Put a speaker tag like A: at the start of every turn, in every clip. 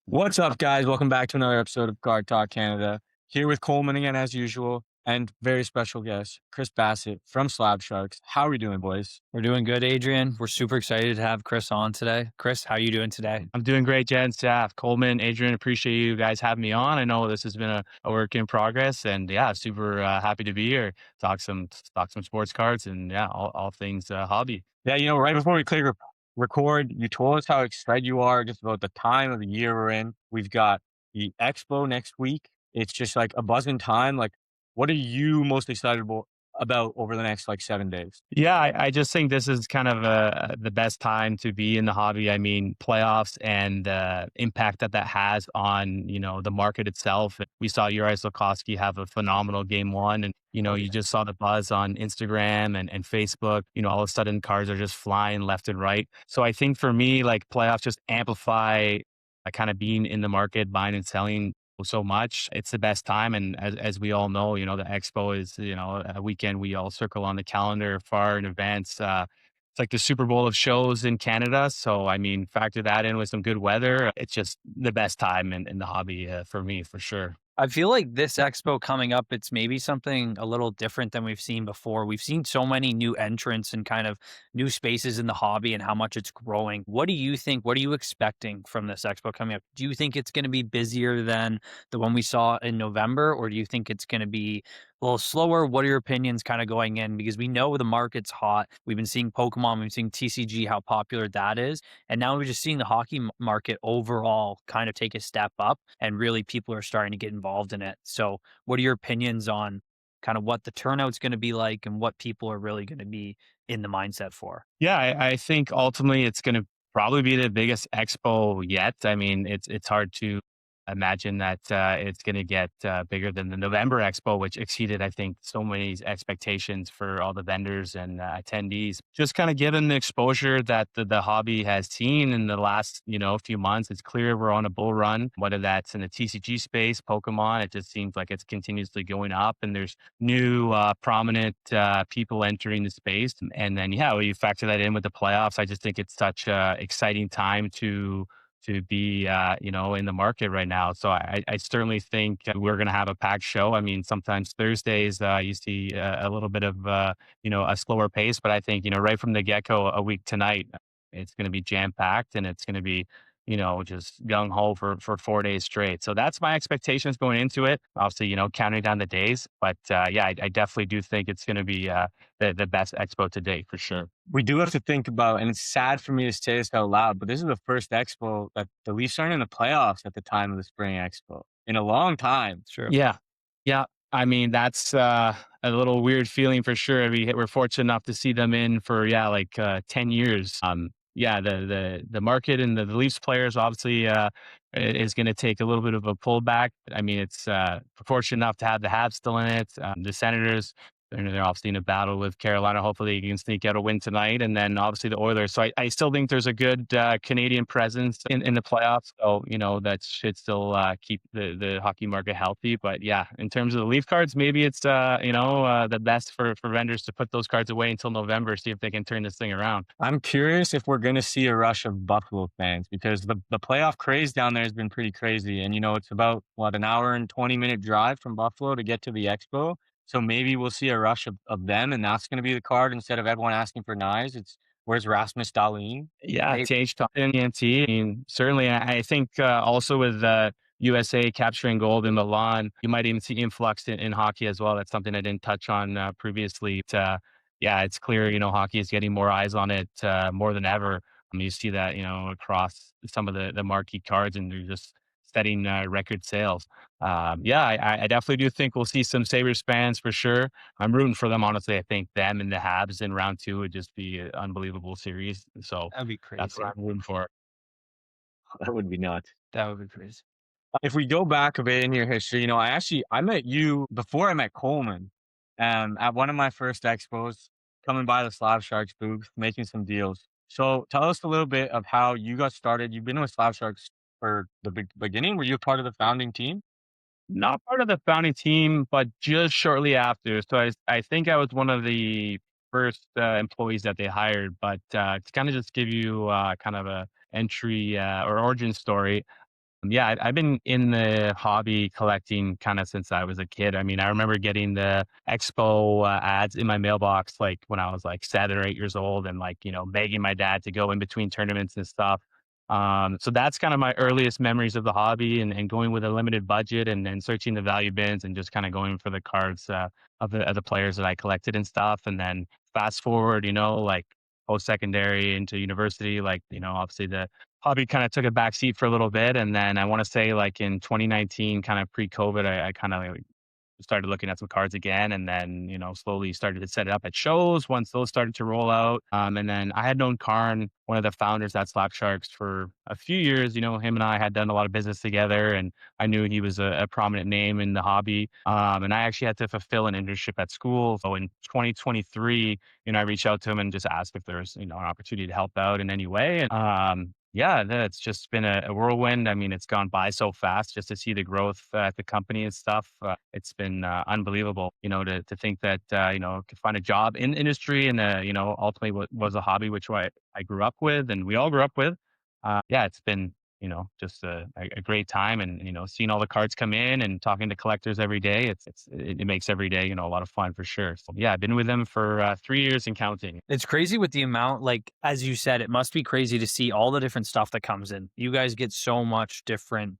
A: What's up, guys? Welcome back to another episode of Guard Talk Canada. Here with Coleman again, as usual, and very special guest, Chris Bassett from Slab Sharks. How are we doing, boys?
B: We're doing good, Adrian. We're super excited to have Chris on today. Chris, how are you doing today?
C: I'm doing great, Jen, staff, Coleman, Adrian. Appreciate you guys having me on. I know this has been a work in progress, and yeah, super happy to be here. Talk some sports cards, and yeah, all things hobby.
A: Yeah, right before we record, you told us how excited you are just about the time of the year we're in. We've got the expo next week. It's just like a buzzing time. Like, what are you most excited about over the next 7 days?
C: Yeah, I just think this is kind of the best time to be in the hobby. I mean, playoffs and the impact that has on the market itself. We saw Uri Slokowski have a phenomenal game one, and
A: Oh,
C: you
A: yeah.
C: just saw the buzz on Instagram and Facebook. All of a sudden cards are just flying left and right. So I think for me, like playoffs just amplify kind of being in the market, buying and selling so much. It's the best time. And as we all know, the expo is, a weekend we all circle on the calendar far in advance. It's like the Super Bowl of shows in Canada. So, I mean, factor that in with some good weather. It's just the best time in the hobby for me, for sure.
B: I feel like this expo coming up, it's maybe something a little different than we've seen before. We've seen so many new entrants and kind of new spaces in the hobby and how much it's growing. What do you think? What are you expecting from this expo coming up? Do you think it's going to be busier than the one we saw in November, or do you think it's going to be a little slower? What are your opinions kind of going in? Because we know the market's hot. We've been seeing Pokemon, we've been seeing TCG, how popular that is. And now we're just seeing the hockey market overall kind of take a step up and really people are starting to get involved in it. So, what are your opinions on kind of what the turnout's going to be like and what people are really going to be in the mindset for?
C: Yeah, I think ultimately it's going to probably be the biggest expo yet. I mean, it's hard to imagine that it's going to get bigger than the November Expo, which exceeded, I think, so many expectations for all the vendors and attendees. Just kind of given the exposure that the hobby has seen in the last few months, it's clear we're on a bull run. Whether that's in the TCG space, Pokemon, it just seems like it's continuously going up, and there's new prominent people entering the space. And then, yeah, when you factor that in with the playoffs, I just think it's such a exciting time to be, in the market right now. So I certainly think we're going to have a packed show. I mean, sometimes Thursdays you see a little bit of, a slower pace, but I think, right from the get go, a week tonight, it's going to be jam packed and it's going to be, just gung ho for 4 days straight. So that's my expectations going into it. Obviously, counting down the days, but yeah, I definitely do think it's going to be the best expo to date for sure.
A: We do have to think about, and it's sad for me to say this out loud, but this is the first expo that the Leafs aren't in the playoffs at the time of the spring expo in a long time.
B: It's true.
C: Yeah. Yeah. I mean, that's a little weird feeling for sure. We're fortunate enough to see them in for, yeah, like 10 years. Yeah, the market and the Leafs players obviously is going to take a little bit of a pullback. I mean, it's fortunate enough to have the Habs still in it. The Senators, they're obviously in a battle with Carolina. Hopefully, they can sneak out a win tonight, and then obviously the Oilers. So I still think there's a good Canadian presence in the playoffs. So that should still keep the hockey market healthy. But yeah, in terms of the Leaf cards, maybe it's the best for vendors to put those cards away until November, see if they can turn this thing around.
A: I'm curious if we're going to see a rush of Buffalo fans because the playoff craze down there has been pretty crazy. And, it's about, what, an hour and 20-minute drive from Buffalo to get to the expo. So maybe we'll see a rush of them, and that's going to be the card instead of everyone asking for knives. It's where's Rasmus Dahlin?
C: Yeah,
B: Hey,
C: TH in ENT. I mean, certainly, I think also with USA capturing gold in Milan, you might even see influx in hockey as well. That's something I didn't touch on previously. But, yeah, it's clear, hockey is getting more eyes on it more than ever. I mean, you see that, across some of the marquee cards, and they're just setting record sales. Yeah, I definitely do think we'll see some Sabres fans for sure. I'm rooting for them, honestly. I think them and the Habs in round two would just be an unbelievable series. So
B: that'd be
C: that's what
B: crazy.
C: I'm rooting for.
A: That would be nuts.
B: That would be crazy.
A: If we go back a bit in your history, I met you before I met Coleman, at one of my first expos, coming by the Slab Sharks booth, making some deals. So tell us a little bit of how you got started. You've been with Slab Sharks for the beginning. Were you a part of the founding team?
C: Not part of the founding team, but just shortly after. So I think I was one of the first employees that they hired. But to kind of just give you kind of a entry or origin story, Yeah, I've been in the hobby collecting kind of since I was a kid. I mean, I remember getting the Expo ads in my mailbox like when I was like 7 or 8 years old, and like begging my dad to go in between tournaments and stuff. So that's kind of my earliest memories of the hobby, and going with a limited budget, and searching the value bins and just kind of going for the cards of the players that I collected and stuff. And then fast forward, like post secondary into university, like obviously the hobby kind of took a back seat for a little bit. And then I want to say like in 2019, kind of pre-COVID, I kind of started looking at some cards again, and then slowly started to set it up at shows once those started to roll out. And then I had known Karn, one of the founders at Slab Sharks, for a few years. Him and I had done a lot of business together, and I knew he was a prominent name in the hobby. And I actually had to fulfill an internship at school. So in 2023, I reached out to him and just asked if there's an opportunity to help out in any way. And yeah, it's just been a whirlwind. I mean, it's gone by so fast just to see the growth at the company and stuff. It's been unbelievable, to think that, could find a job in the industry, and, ultimately was a hobby, which I grew up with and we all grew up with. Yeah, it's been, just a great time, and, seeing all the cards come in and talking to collectors every day. It makes every day, a lot of fun for sure. So yeah, I've been with them for 3 years and counting.
B: It's crazy with the amount, like, as you said, it must be crazy to see all the different stuff that comes in. You guys get so much different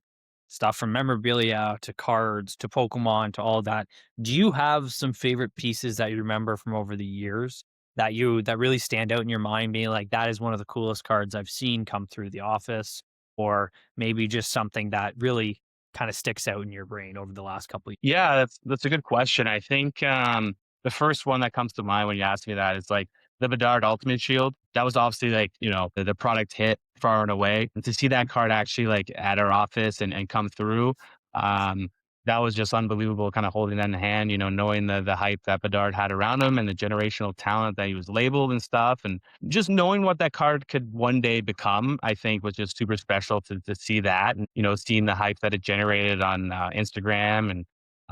B: stuff from memorabilia to cards to Pokemon to all that. Do you have some favorite pieces that you remember from over the years that really stand out in your mind, being like, that is one of the coolest cards I've seen come through the office, or maybe just something that really kind of sticks out in your brain over the last couple of
C: Yeah, that's a good question. I think the first one that comes to mind when you ask me that is like the Bedard Ultimate Shield. That was obviously like the product hit far and away, and to see that card actually like at our office and come through, um, that was just unbelievable. Kind of holding that in hand, knowing the hype that Bedard had around him and the generational talent that he was labeled and stuff, and just knowing what that card could one day become, I think was just super special to see that, and seeing the hype that it generated on Instagram and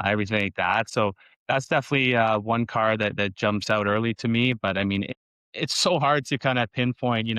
C: everything like that. So that's definitely one card that jumps out early to me. But I mean, it's so hard to kind of pinpoint,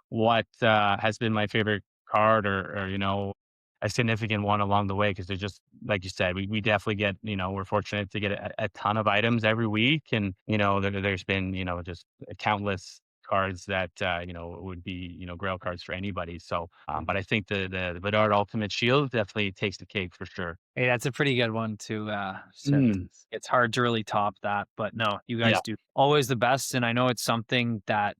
C: what has been my favorite card, or a significant one along the way, because they're just like you said, we definitely get, we're fortunate to get a ton of items every week, and there's been just countless cards that would be grail cards for anybody. So but I think the Vidard Ultimate Shield definitely takes the cake for sure.
B: Hey, that's a pretty good one to set.
C: Mm,
B: It's hard to really top that, but no, you
C: yeah.
B: guys do always the best. And I know it's something that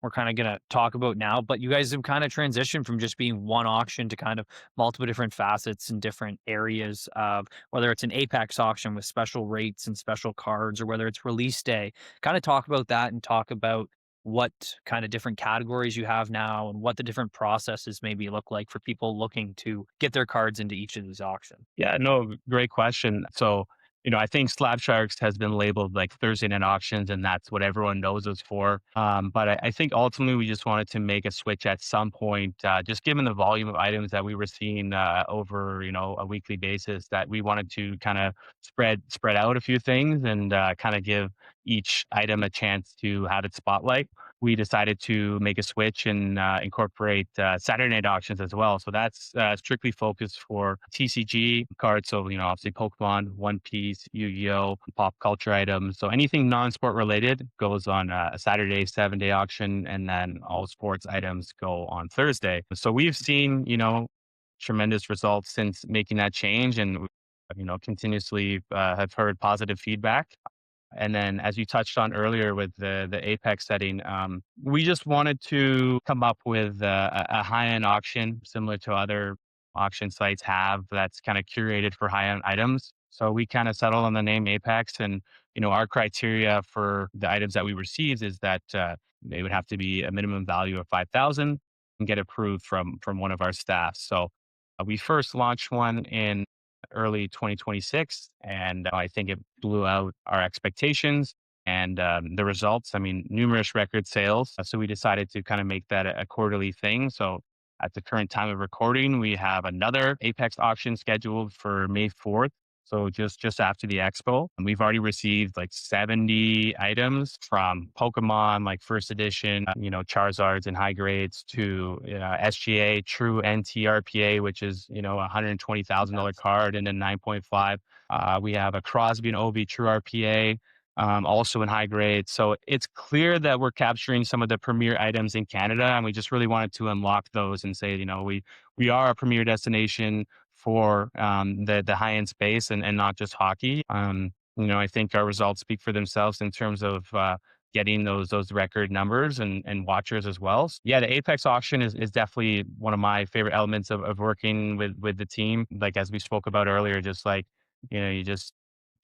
B: we're kind of gonna talk about now, but you guys have kind of transitioned from just being one auction to kind of multiple different facets and different areas of whether it's an Apex auction with special rates and special cards, or whether it's release day. Kind of talk about that and talk about what kind of different categories you have now and what the different processes maybe look like for people looking to get their cards into each of these auctions.
C: Yeah, no, great question. So, I think Slab Sharks has been labeled like Thursday night auctions, and that's what everyone knows us for. But I think ultimately we just wanted to make a switch at some point, just given the volume of items that we were seeing over, a weekly basis, that we wanted to kind of spread out a few things, and kind of give each item a chance to have its spotlight. We decided to make a switch and incorporate Saturday night auctions as well. So that's strictly focused for TCG cards. So, obviously Pokemon, One Piece, Yu-Gi-Oh, pop culture items. So anything non-sport related goes on a Saturday, 7-day auction, and then all sports items go on Thursday. So we've seen, tremendous results since making that change, and continuously have heard positive feedback. And then, as you touched on earlier with the Apex setting, we just wanted to come up with a high end auction similar to other auction sites have, that's kind of curated for high end items. So we kind of settled on the name Apex, and our criteria for the items that we receive is that they would have to be a minimum value of 5,000 and get approved from one of our staff. So we first launched one in early 2026, and I think it blew out our expectations and the results. I mean, numerous record sales. So we decided to kind of make that a quarterly thing. So at the current time of recording, we have another Apex auction scheduled for May 4th. So just after the expo, and we've already received like 70 items from Pokemon, like first edition, Charizards and high grades to SGA, true NTRPA, which is $120,000 card, and then 9.5. We have a Crosby and Ovi true RPA, also in high grade. So it's clear that we're capturing some of the premier items in Canada, and we just really wanted to unlock those and say, we are a premier destination for the high end space and not just hockey. I think our results speak for themselves in terms of getting those record numbers and watchers as well. Yeah, the Apex auction is definitely one of my favorite elements of working with the team. Like as we spoke about earlier, just like you just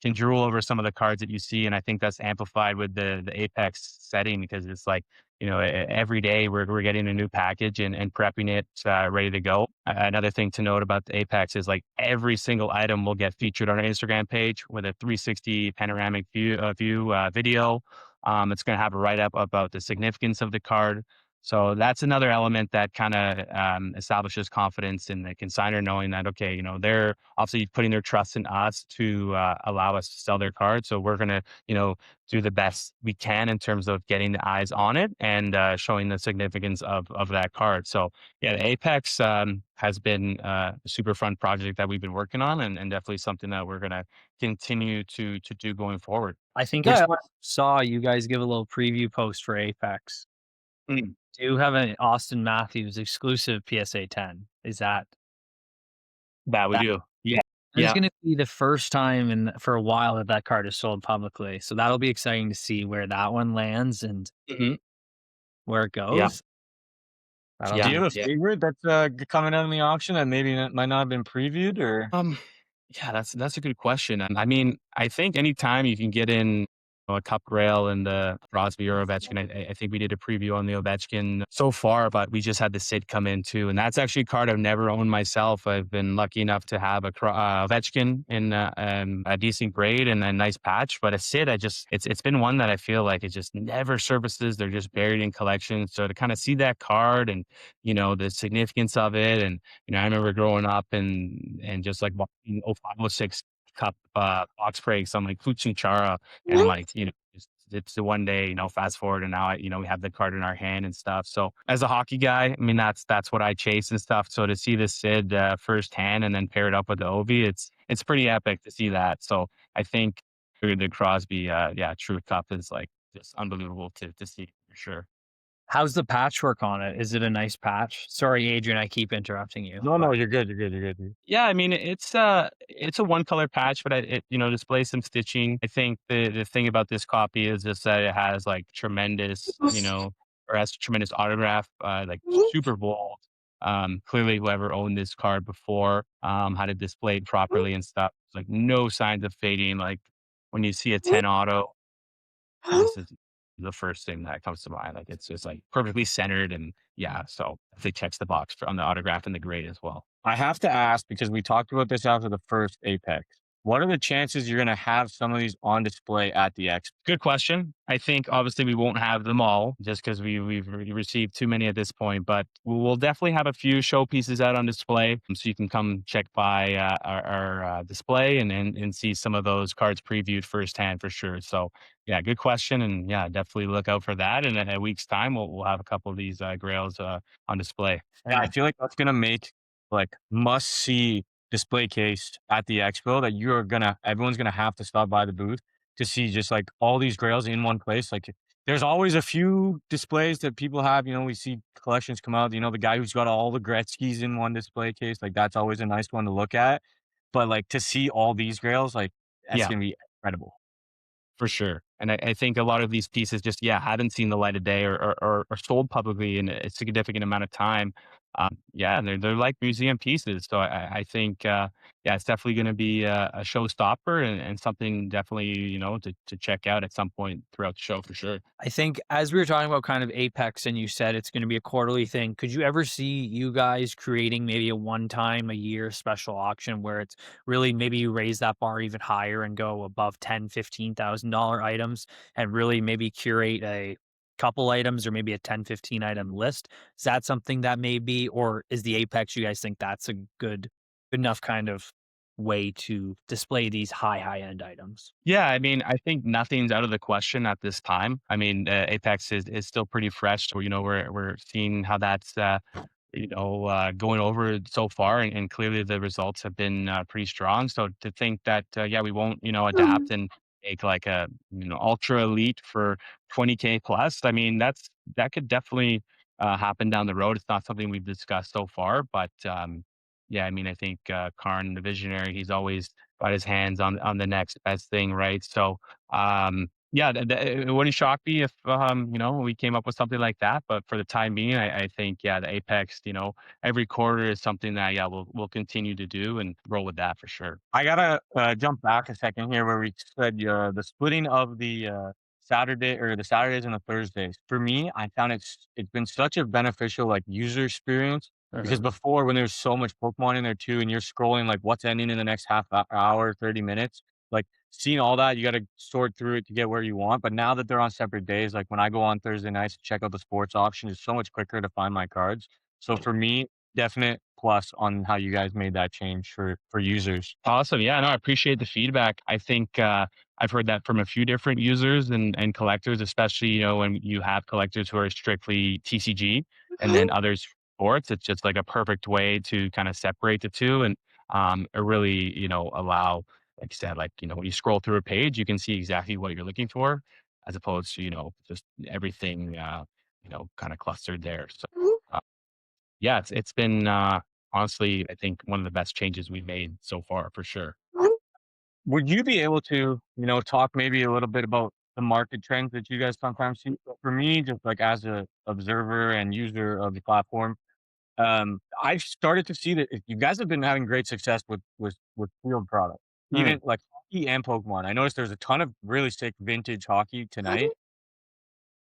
C: can drool over some of the cards that you see, and I think that's amplified with the Apex setting because it's like every day we're getting a new package and prepping it ready to go. Another thing to note about the Apex is like every single item will get featured on our Instagram page with a 360 panoramic view video. It's going to have a write up about the significance of the card. So that's another element that kind of establishes confidence in the consigner, knowing that okay, they're obviously putting their trust in us to allow us to sell their card. So we're gonna, do the best we can in terms of getting the eyes on it and showing the significance of that card. So yeah, the Apex has been a super fun project that we've been working on, and definitely something that we're gonna continue to do going forward.
B: I think I
A: Yeah.
B: also saw you guys give a little preview post for Apex.
C: Mm,
B: Do you have an Austin Matthews exclusive PSA 10? Is that
C: that we
B: that
C: do. Yeah.
B: that is
C: Yeah.
B: gonna be the first time for a while that that card is sold publicly, so that'll be exciting to see where that one lands and
C: Hmm.
B: where it
C: Yeah.
B: goes. That'll
A: Do
C: Yeah.
A: you
B: be
A: have a
C: Yeah.
A: favorite that's coming out in the auction that maybe might not have been previewed or?
C: Um, yeah, that's a good question. And I mean, I think anytime you can get in a cup grail and the Crosby or Ovechkin, I think we did a preview on the Ovechkin so far, but we just had the Sid come in too, and that's actually a card I've never owned myself. I've been lucky enough to have Ovechkin in a decent grade and a nice patch, but a Sid, it's been one that I feel like it just never surfaces. They're just buried in collections. So to kind of see that card and the significance of it, and I remember growing up and just like watching 0506 Cup box breaks on like Kuching Chara and like, it's the one day, fast forward and now we have the card in our hand and stuff. So as a hockey guy, I mean, that's what I chase and stuff. So to see the Sid firsthand and then pair it up with the Ovi, it's pretty epic to see that. So I think the Crosby, True Cup is like just unbelievable to see for sure.
B: How's the patchwork on it? Is it a nice patch? Sorry, Adrian, I keep interrupting you,
A: No, no,
B: but
A: you're good. You're good. You're good.
C: Yeah, I mean, it's a one color patch, but it displays some stitching. I think the thing about this copy is just that it has like tremendous, or has tremendous autograph, like super bold. Clearly, whoever owned this card before had it displayed properly and stuff. Like no signs of fading. Like when you see a 10 auto, this is the first thing that comes to mind. Like it's just like perfectly centered and yeah. So they checks the box on the autograph and the grade as well.
A: I have to ask because we talked about this after the first Apex. What are the chances you're going to have some of these on display at the Expo?
C: Good question. I think obviously we won't have them all just because received too many at this point, but we'll definitely have a few showpieces out on display. So you can come check by our display and see some of those cards previewed firsthand for sure. So yeah, good question. And yeah, definitely look out for that. And in a week's time, we'll have a couple of these grails on display.
A: Yeah, I feel like that's going to make like must see display case at the Expo that everyone's going to have to stop by the booth to see just like all these grails in one place. Like there's always a few displays that people have, we see collections come out, the guy who's got all the Gretzky's in one display case, like that's always a nice one to look at. But like to see all these grails, like that's
C: Yeah.
A: going to be incredible.
C: For sure. And I think a lot of these pieces just, haven't seen the light of day or sold publicly in a significant amount of time. They're like museum pieces. So I think, it's definitely going to be a showstopper and something definitely, to check out at some point throughout the show for sure.
B: I think as we were talking about kind of Apex and you said it's going to be a quarterly thing, could you ever see you guys creating maybe a one time a year special auction where it's really maybe you raise that bar even higher and go above $10,000, $15,000 enough and really maybe curate a couple items or maybe a 10, 15 item list? Is that something that may be, or is the Apex, you guys think that's a good enough kind of way to display these high end items.
C: Yeah, I mean, I think nothing's out of the question at this time. I mean, Apex is still pretty fresh, so, we're seeing how that's, going over it so far, and clearly the results have been, pretty strong. So to think that, yeah, we won't, adapt and make like a, ultra elite for 20K plus, I mean, that could definitely, happen down the road. It's not something we've discussed so far, but, yeah, I mean, I think, Karn, the visionary, he's always got his hands on the next best thing, right? So, yeah, it wouldn't shock me if, we came up with something like that. But for the time being, I think, yeah, the Apex, every quarter is something that, yeah, we'll continue to do and roll with that for sure.
A: I gotta jump back a second here where we said the splitting of the Saturday or the Saturdays and the Thursdays. For me, I found it's been such a beneficial like user experience because
B: Mhm.
A: before when there's so much Pokemon in there too, and you're scrolling like what's ending in the next hour, 30 minutes, like seeing all that, you got to sort through it to get where you want. But now that they're on separate days, like when I go on Thursday nights to check out the sports auction, it's so much quicker to find my cards. So for me, definite plus on how you guys made that change for users.
C: Awesome. Yeah, no, I appreciate the feedback. I think, I've heard that from a few different users and collectors, especially, when you have collectors who are strictly TCG and then others sports. It's just like a perfect way to kind of separate the two and, really, allow, like you said, like, when you scroll through a page, you can see exactly what you're looking for as opposed to, just everything, kind of clustered there. So, uh, yeah, it's been, honestly, I think one of the best changes we've made so far for sure.
A: Would you be able to, talk maybe a little bit about the market trends that you guys sometimes see? For me, just like as a observer and user of the platform, I've started to see that you guys have been having great success with field products,
C: Mm,
A: even like hockey and Pokemon. I noticed there's a ton of really sick vintage hockey tonight,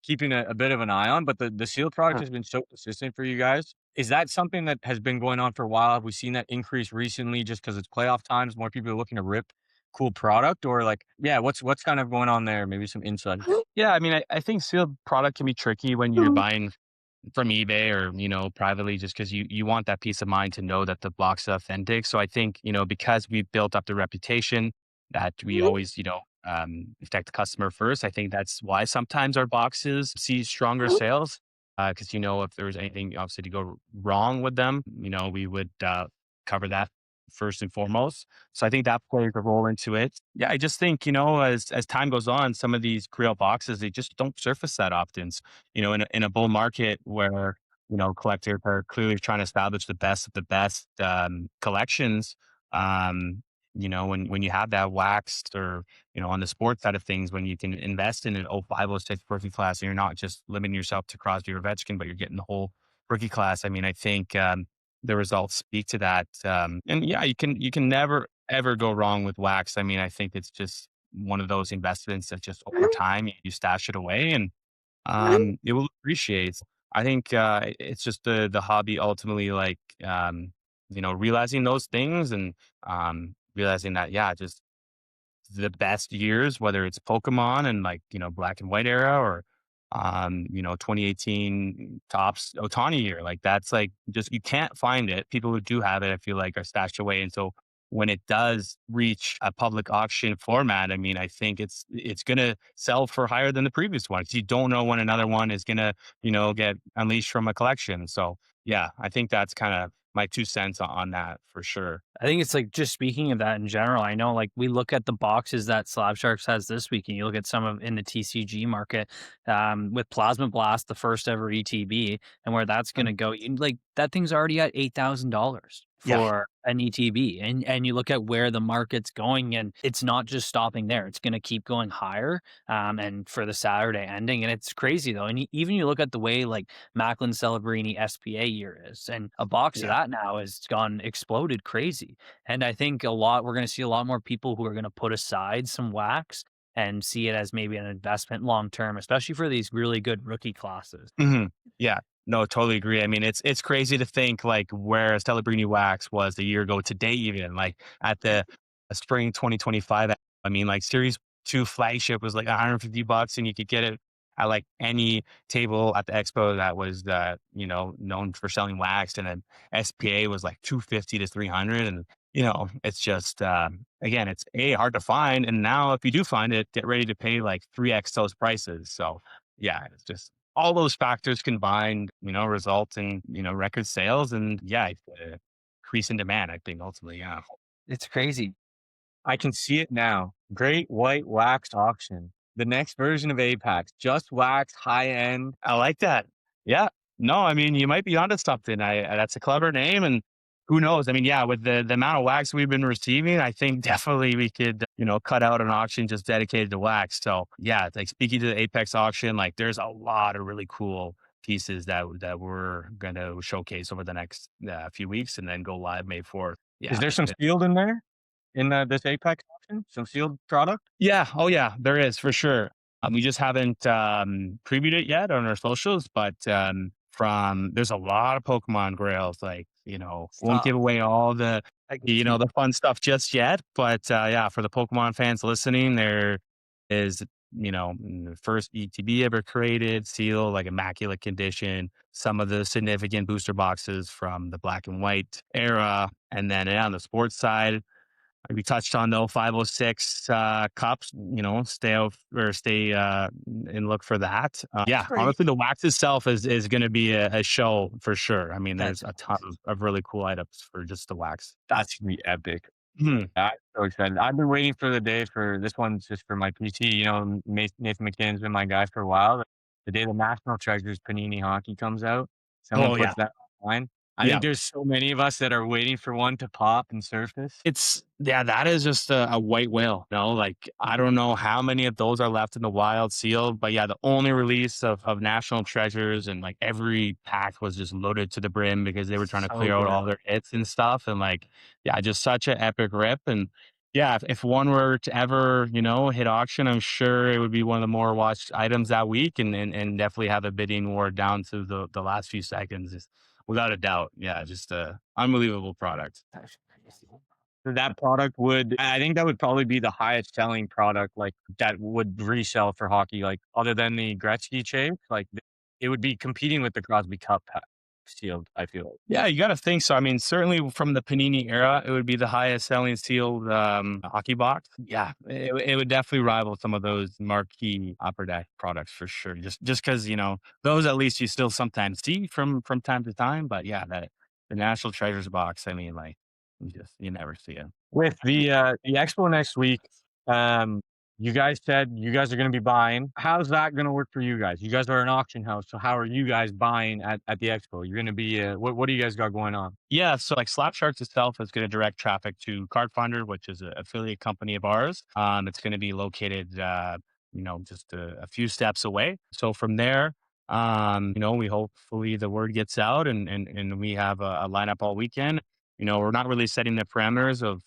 A: keeping a bit of an eye on, but the sealed product
C: mm.
A: has been so consistent for you guys. Is that something that has been going on for a while? Have we seen that increase recently just because it's playoff times, more people are looking to rip cool product? Or like, yeah, what's kind of going on there? Maybe some insight.
C: Yeah, I mean, I think sealed product can be tricky when you're buying from eBay or, privately just because you want that peace of mind to know that the block's authentic. So I think, because we've built up the reputation that we always, protect the customer first, I think that's why sometimes our boxes see stronger sales. Because, if there was anything obviously to go wrong with them, we would cover that first and foremost. So I think that plays a role into it. Yeah, I just think, as time goes on, some of these Grail boxes, they just don't surface that often. In a bull market where, collectors are clearly trying to establish the best of the best collections, when you have that waxed or, on the sports side of things, when you can invest in an 0506 rookie class and you're not just limiting yourself to Crosby or Ovechkin, but you're getting the whole rookie class. I mean, I think the results speak to that. And yeah, you can never ever go wrong with wax. I mean, I think it's just one of those investments that just over time you stash it away and it will appreciate. I think it's just the hobby ultimately like realizing those things and realizing that yeah, just the best years, whether it's Pokemon and like, black and white era or, 2018 tops Otani year. Like that's like just, you can't find it. People who do have it, I feel like are stashed away. And so when it does reach a public auction format, I mean, I think it's going to sell for higher than the previous one. 'Cause you don't know when another one is going to, get unleashed from a collection. So yeah, I think that's kind of my 2 cents on that for sure.
B: I think it's like just speaking of that in general, I know like we look at the boxes that Slab Sharks has this week, and you look at some of in the TCG market with Plasma Blast, the first ever ETB, and where that's going
C: Mm.
B: to go. Like that thing's already at $8,000
C: Yeah.
B: for an ETB, and you look at where the market's going, and it's not just stopping there; it's going to keep going higher. And for the Saturday ending, and it's crazy though. And even you look at the way like Macklin Celebrini SPA year is, and a box of
C: Yeah.
B: that now has gone exploded crazy. And I think we're going to see a lot more people who are going to put aside some wax and see it as maybe an investment long term, especially for these really good rookie classes.
C: Mhm. Yeah. No, totally agree. I mean, it's crazy to think like where Celebrini Wax was a year ago today, even like at the spring 2025. I mean, like Series 2 flagship was like $150 and you could get it at like any table at the expo that was known for selling wax. And then SPA was like 250 to 300. And it's just, again, it's hard to find. And now if you do find it, get ready to pay like 3x those prices. So yeah, it's just all those factors combined, result in, record sales and yeah, increase in demand, I think ultimately. Yeah.
B: It's crazy.
A: I can see it now. Great white wax auction. The next version of Apex, just wax, high end.
C: I like that. Yeah. No, I mean, you might be onto something. That's a clever name, and who knows? I mean, yeah, with the amount of wax we've been receiving, I think definitely we could, cut out an auction just dedicated to wax. So yeah, like speaking to the Apex auction, like there's a lot of really cool pieces that we're going to showcase over the next few weeks, and then go live May 4th.
A: Is
C: Yeah.
A: there some sealed in there in this Apex auction? Some sealed product?
C: Yeah. Oh, yeah. There is for sure. We just haven't previewed it yet on our socials, but from there's a lot of Pokemon grails. Like won't
B: Stop.
C: give away all the
B: I can see.
C: the fun stuff just yet. But yeah, for the Pokemon fans listening, there is the first ETB ever created, seal like immaculate condition. Some of the significant booster boxes from the black and white era, and then on the sports side we touched on though 506 cups, stay out or stay and look for that.
B: That's
C: Yeah,
B: great.
C: honestly, the wax itself is going to be a show for sure. I mean, there's
B: That's
C: a ton of really cool items for just the wax.
A: That's gonna be epic.
C: Hmm.
A: I'm so excited. I've been waiting for the day for this one's just for my PC. Nathan McKinnon's been my guy for a while. The day the National Treasures Panini Hockey comes out, someone
C: Oh yeah,
A: puts that online. I
C: yeah.
A: think there's so many of us that are waiting for one to pop and surface.
C: It's yeah, that is just a white whale. No, like I don't know how many of those are left in the wild sealed, but yeah, the only release of National Treasures and like every pack was just loaded to the brim because they were trying to
A: So
C: clear out
A: good.
C: all their hits and stuff. And like, yeah, just such an epic rip. And yeah, if one were to ever, hit auction, I'm sure it would be one of the more watched items that week and definitely have a bidding war down to the last few seconds. Without a doubt. Yeah, just a unbelievable product.
B: That's crazy.
A: So that product would I think that would probably be the highest selling product, like, that would resell for hockey, like, other than the Gretzky chase, like, it would be competing with the Crosby Cup pack sealed, I feel like.
C: Yeah, you got to think so. I mean, certainly from the Panini era, it would be the highest selling sealed hockey box. Yeah, it would definitely rival some of those marquee Upper Deck products for sure. Just because those at least you still sometimes see from time to time. But yeah, that the National Treasures box. I mean, like you never see it.
A: With the expo next week, um, you guys said you guys are gonna be buying. How's that gonna work for you guys? You guys are an auction house, so how are you guys buying at the expo? You're gonna be, what do you guys got going on?
C: Yeah, so like SlabSharks itself is going to direct traffic to Card Finder, which is an affiliate company of ours. It's going to be located, just a few steps away. So from there, we hopefully the word gets out and we have a lineup all weekend. We're not really setting the parameters of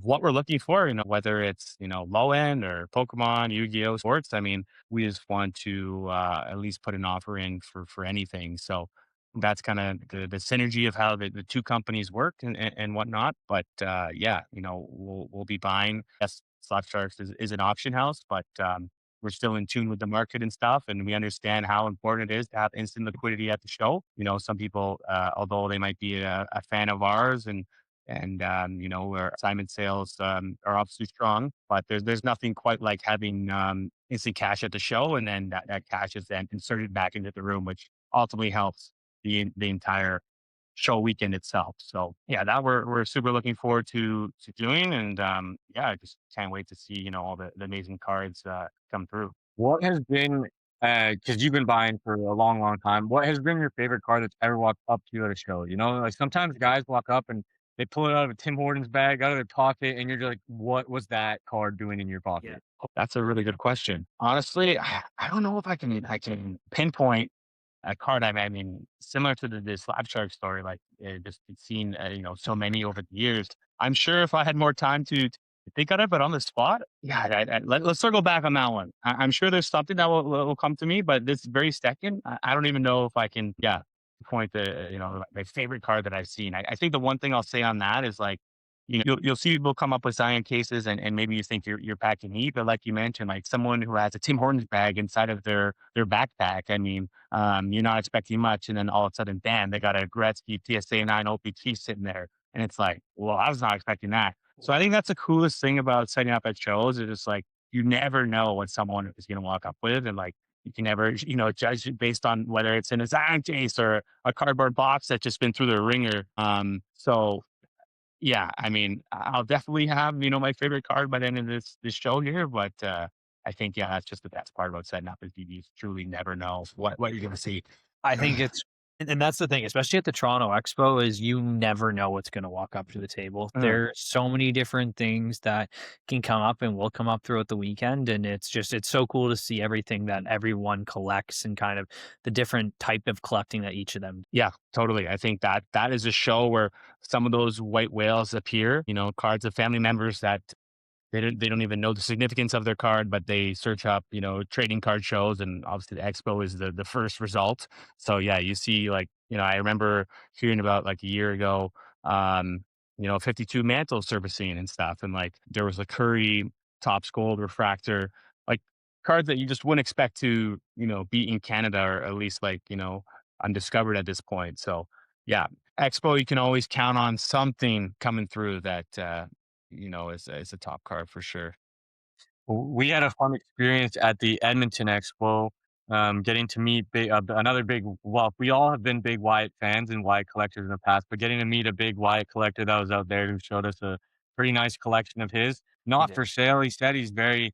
C: what we're looking for. Whether it's low end or Pokemon, Yu-Gi-Oh, sports. I mean, we just want to at least put an offer in for anything. So that's kind of the synergy of how the two companies work and whatnot. But yeah, we'll be buying. Yes, Slab Sharks is an auction house, but we're still in tune with the market and stuff, and we understand how important it is to have instant liquidity at the show. Some people, although they might be a fan of ours and our assignment sales are obviously strong, but there's nothing quite like having instant cash at the show, and then that cash is then inserted back into the room, which ultimately helps the entire show weekend itself. So yeah, that we're super looking forward to doing, and yeah, I just can't wait to see all the amazing cards come through.
A: What has been, because you've been buying for a long, long time, what has been your favorite card that's ever walked up to you at a show? Like sometimes guys walk up and they pull it out of a Tim Hortons bag, out of their pocket, and you're just like, "What was that card doing in your
B: Yeah.
A: pocket?"
C: That's a really good question. Honestly, I don't know if I can pinpoint a card. I mean, similar to the Slab Shark story, like just seen so many over the years. I'm sure if I had more time to think on it, but on the spot, yeah, let's circle back on that one. I'm sure there's something that will come to me, but this very second, I don't even know if I can. Yeah, point the my favorite card that I've seen. I think the one thing I'll say on that is like you'll see people come up with Zion cases and maybe you think you're packing heat, but like you mentioned, like someone who has a Tim Hortons bag inside of their backpack. I mean, you're not expecting much, and then all of a sudden, bam, they got a Gretzky PSA 9 OPT sitting there. And it's like, well, I was not expecting that. So I think that's the coolest thing about setting up at shows. Is just like you never know what someone is going to walk up with, and like you can never, judge it based on whether it's in a Zion case or a cardboard box that's just been through the ringer. So yeah, I mean, I'll definitely have, my favorite card by the end of this show here, but I think yeah, that's just the best part about setting up is you truly never know what you're gonna see.
B: I think it's and that's the thing, especially at the Toronto Expo, is you never know what's gonna walk up to the table.
C: Mm.
B: There's so many different things that can come up and will come up throughout the weekend, and it's so cool to see everything that everyone collects and kind of the different type of collecting that each of them.
C: Yeah, totally. I think that is a show where some of those white whales appear, cards of family members that they don't even know the significance of their card, but they search up, trading card shows, and obviously the expo is the first result. So yeah, you see like, I remember hearing about like a year ago, 52 mantle surfacing and stuff. And like there was a Curry Topps Gold refractor, like cards that you just wouldn't expect to, be in Canada or at least like, undiscovered at this point. So yeah, expo, you can always count on something coming through that is a top card for sure.
A: We had a fun experience at the Edmonton Expo, getting to meet another big. Well, we all have been big Wyatt fans and Wyatt collectors in the past, but getting to meet a big Wyatt collector that was out there who showed us a pretty nice collection of his.
B: He
A: Not
B: did.
A: for sale. He said he's very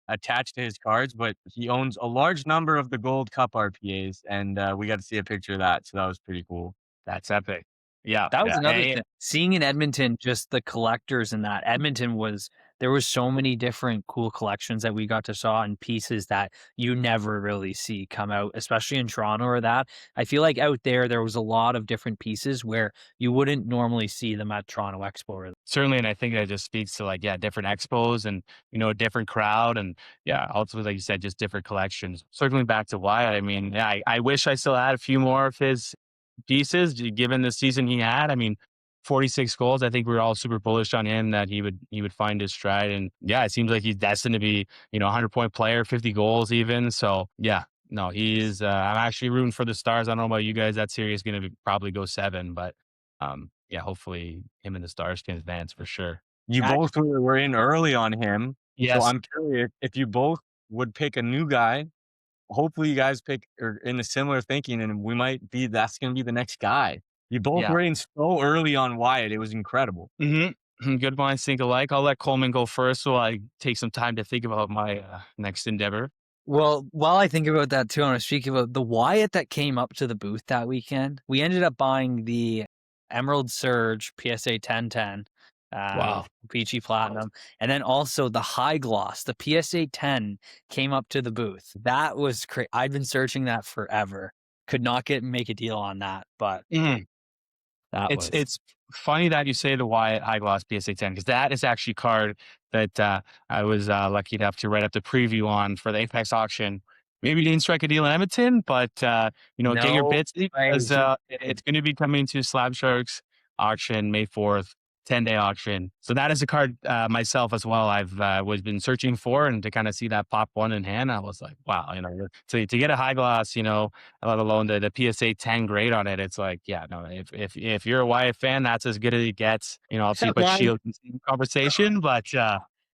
A: attached to his cards, but he owns a large number of the Gold Cup RPAs, and we got to see a picture of that. So that was pretty cool.
C: That's epic. Yeah,
B: That was
C: yeah.
B: another thing. Seeing in Edmonton, just the collectors in that. Edmonton was there was so many different cool collections that we got to saw and pieces that you never really see come out, especially in Toronto or that. I feel like out there was a lot of different pieces where you wouldn't normally see them at Toronto Expo. Or
C: Certainly, and I think that just speaks to like, yeah, different expos and a different crowd, and yeah, ultimately, like you said, just different collections. Circling back to Wyatt, I mean, yeah, I wish I still had a few more of his pieces, given the season he had. I mean, 46 goals. I think we were all super bullish on him that he would find his stride, and yeah, it seems like he's destined to be 100-point player, 50 goals even. So yeah, no, he is. I'm actually rooting for the Stars. I don't know about you guys. That series is going to probably go 7, but yeah, hopefully him and the Stars can advance for sure.
A: You
B: that,
A: both were in early on him, so
C: Yes.
A: I'm curious if you both would pick a new guy. Hopefully, you guys pick are in a similar thinking, and we might be that's gonna be the next guy. You both
C: Yeah.
A: were in so early on Wyatt, it was incredible.
C: Good minds think alike. I'll let Coleman go first, so I take some time to think about my next endeavor.
B: well, while I think about that too, I want to speak about the Wyatt that came up to the booth that weekend. We ended up buying the Emerald Surge PSA 1010,
C: Wow.
B: Peachy Platinum, and then also the High Gloss, the PSA 10 came up to the booth. That was crazy. I'd been searching that forever. Could not make a deal on that, but that
C: It's
B: was
C: it's funny that you say the Wyatt High Gloss PSA 10 because that is actually a card that I was lucky enough to write up the preview on for the Apex auction. Maybe didn't strike a deal in Edmonton, but get your
B: no
C: bits because
B: way.
C: it's going to be coming to Slab Sharks auction May 4th, 10-day auction. So that is a card myself as well. I've was been searching for, and to kind of see that pop one in hand, I was like, wow, to get a high gloss, let alone the PSA 10 grade on it. It's like, yeah, no, if you're a Wyatt fan, that's as good as it gets. I'll see but
B: Why?
C: Shield conversation, but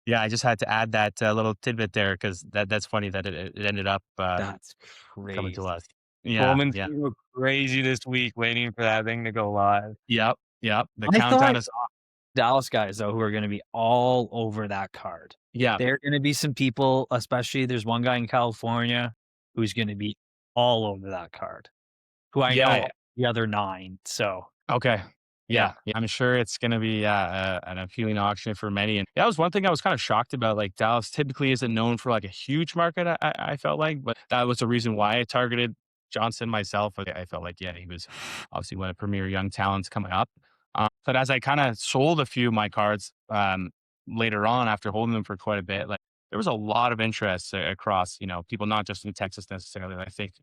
C: yeah, I just had to add that little tidbit there because that's funny that it ended up
B: That's
C: coming
B: crazy.
C: to us. Yeah,
A: Coleman's
C: yeah,
A: gonna go crazy this week waiting for that thing to go live.
C: yep, yep. The
B: I
C: countdown
B: thought
C: is on.
B: Dallas guys though who are going to be all over that card.
C: Yeah,
B: There are going to be some people, especially there's one guy in California who's going to be all over that card. Who I know
C: yeah.
B: the other 9. So
C: Okay.
B: yeah,
C: Yeah, I'm sure it's going to be an appealing auction for many. And that was one thing I was kind of shocked about. Like Dallas typically isn't known for like a huge market. I felt like, but that was the reason why I targeted Johnson myself. I felt like, yeah, he was obviously one of the premier young talents coming up. But as I kind of sold a few of my cards later on after holding them for quite a bit, like there was a lot of interest across, people not just in Texas necessarily. I think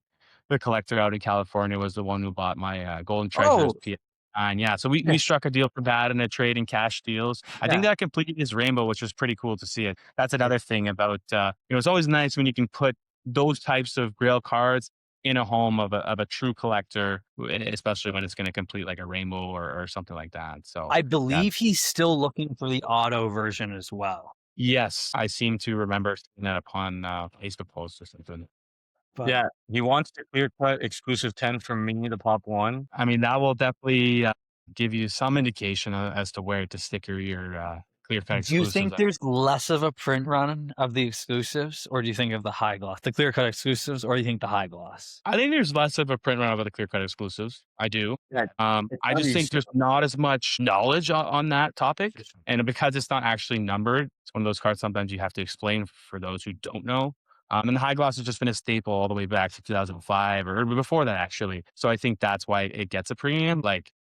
C: the collector out in California was the one who bought my Golden Treasures
B: oh
C: and yeah, so we struck a deal for that and a trade and cash deals. I think
B: yeah,
C: that completed his rainbow, which was pretty cool to see it. That's
B: yeah,
C: another thing about, it's always nice when you can put those types of grail cards in a home of a true collector, especially when it's going to complete like a rainbow or something like that. So
B: I
C: yeah,
B: believe he's still looking for the auto version as well.
C: yes, I seem to remember seeing that upon Facebook post or something.
B: But
A: Yeah, he wants the clear cut exclusive 10 from me, the Pop One.
C: I mean, that will definitely give you some indication as to where to stick your clear cut
B: do you
C: exclusives.
B: think there's less of a print run of the exclusives, or do you think of the high gloss, the clear cut exclusives, or do you think the high gloss?
C: I think there's less of a print run of the clear cut exclusives. I do.
A: Yeah, it's
C: I
A: gotta
C: just
A: be
C: think there's not as much knowledge on that topic, and because it's not actually numbered, it's one of those cards sometimes you have to explain for those who don't know. And the high gloss has just been a staple all the way back to 2005 or before that, actually. So I think that's why it gets a premium. Like,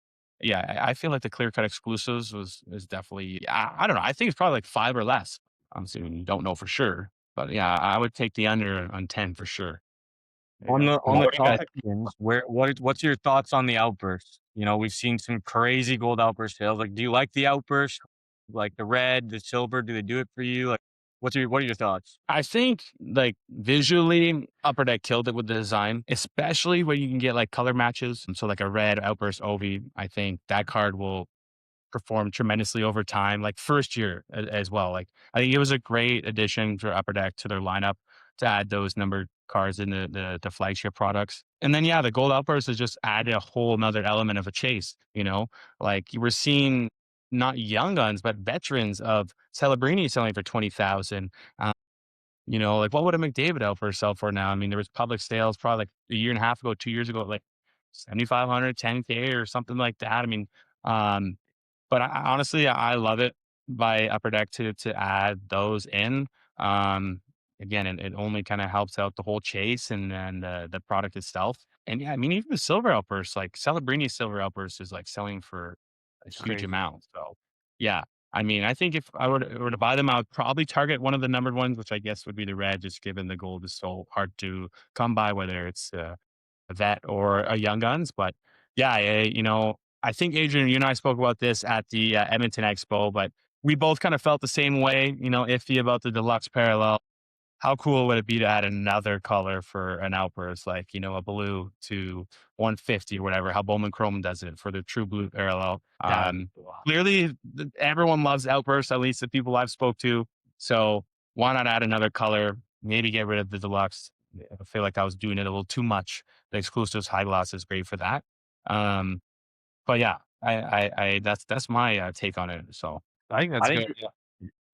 C: yeah, I feel like the clear cut exclusives is definitely. I don't know. I think it's probably like 5 or less. I'm assuming you don't know for sure, but yeah, I would take the under on 10 for sure. Yeah.
A: on the
C: What do you guys
A: topic, Jens, what's your thoughts on the outburst? You know, we've seen some crazy gold outburst sales. Like, do you like the outburst? Like the red, the silver, do they do it for you? Like, what are your thoughts?
C: I think like visually, Upper Deck killed it with the design, especially when you can get like color matches. So like a red outburst Ovi, I think that card will perform tremendously over time, like first year as well. Like I think it was a great addition for Upper Deck to their lineup to add those numbered cards in the flagship products. And then yeah, the gold outburst has just added a whole nother element of a chase, like you were seeing not young guns, but veterans of Celebrini selling for 20,000. Like what would a McDavid outburst sell for now? I mean, there was public sales probably like a year and a half ago, 2 years ago, like 7,500, 10K or something like that. I mean, um, but honestly, I love it by Upper Deck to add those in. Um, Again, it only kind of helps out the whole chase and the product itself. And yeah, I mean, even the silver outburst, like Celebrini silver outburst is like selling for a
B: It's
C: huge
B: crazy.
C: amount. So yeah, I mean, I think if I were to buy them, I would probably target one of the numbered ones, which I guess would be the red, just given the gold is so hard to come by, whether it's a vet or a young guns. But yeah, I think Adrian, you and I spoke about this at the Edmonton Expo, but we both kind of felt the same way, iffy about the deluxe parallel. How cool would it be to add another color for an outburst, like, a blue to 150 or whatever, how Bowman Chrome does it for the true blue parallel.
B: That would be cool.
C: Clearly, everyone loves outbursts, at least the people I've spoke to. So why not add another color? Maybe get rid of the deluxe. I feel like I was doing it a little too much. The exclusives high gloss is great for that. Um, but yeah, that's my take on it. So
B: I think
A: I
B: that's
A: think
B: good.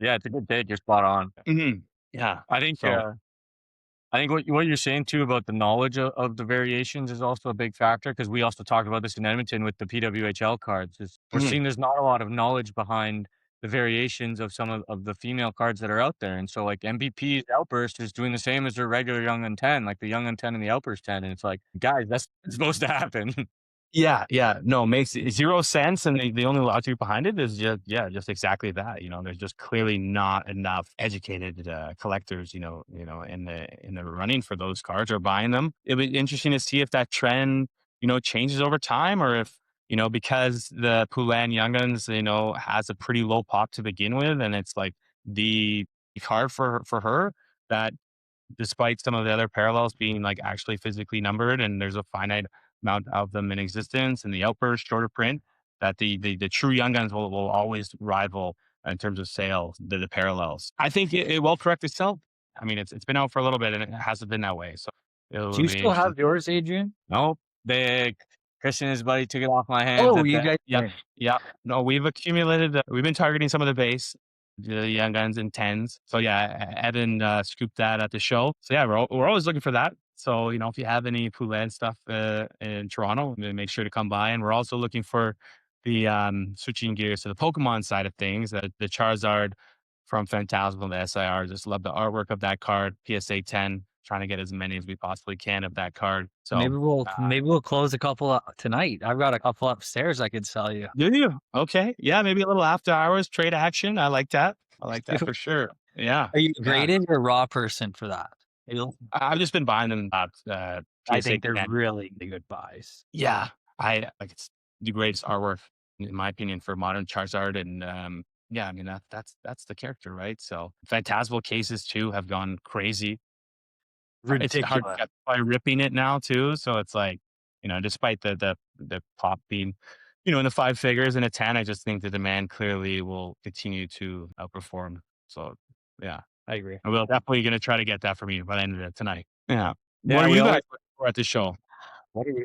A: yeah, it's a good take. You're spot on.
C: mhm, yeah.
A: I think
C: So
A: I think what you're saying too about the knowledge of the variations is also a big factor because we also talked about this in Edmonton with the PWHL cards. Is we're
C: mhm,
A: seeing there's not a lot of knowledge behind the variations of some of the female cards that are out there. And so like MVP's outburst is doing the same as their regular young and 10, like the young and 10 and the outburst 10. And it's like, guys, that's supposed to happen.
C: yeah, yeah. No, makes zero sense. And the only logic behind it is just, yeah, just exactly that. There's just clearly not enough educated collectors, in the running for those cards or buying them. It'll be interesting to see if that trend, changes over time or if, because the Poulin Young Guns, has a pretty low pop to begin with. And it's like the card for her that despite some of the other parallels being like actually physically numbered and there's a finite amount of them in existence and the outburst shorter print that the true young guns will always rival in terms of sales the parallels. I think it will correct itself. I mean, it's been out for a little bit and it hasn't been that way. So it
B: Do
C: will
B: you
C: be
B: still
C: interesting.
B: have yours, Adrian?
A: No, they Christian and his buddy took it off my hands
B: Oh,
A: at
B: you
A: the
B: guys
C: Yeah, yeah. No, we've accumulated. We've been targeting some of the base, the young guns and tens. So yeah, Evan scooped that at the show. So yeah, we're always looking for that. So if you have any Poulin stuff in Toronto, then make sure to come by. And we're also looking for the switching gears to the Pokemon side of things. The Charizard from Phantasmal, the SIR. Just love the artwork of that card. PSA 10. Trying to get as many as we possibly can of that card. So.
B: maybe we'll close a couple up tonight. I've got a couple upstairs I could sell you.
C: Do you? Okay. Yeah, maybe a little after hours trade action. I like that. I like that for sure. Yeah.
B: Are you
C: Yeah.
B: graded or raw person for that?
C: I've just been buying them
B: I
C: PSA
B: think they're
C: 10.
B: really good buys.
C: Yeah. I like it's the greatest artwork in my opinion for modern Charizard and yeah, I mean that's the character, right? So Phantasmal cases too have gone crazy. It's hard to
B: Ridiculous.
C: get by ripping it now too, so it's like, despite the pop being, in the 5 figures and a 10, I just think the demand clearly will continue to outperform. So, yeah,
B: I agree.
C: I will definitely gonna try to get that from you by the end of the tonight. Yeah. What
A: Yeah,
C: are
A: we
C: you guys
A: always
C: looking for at the show?
A: what are we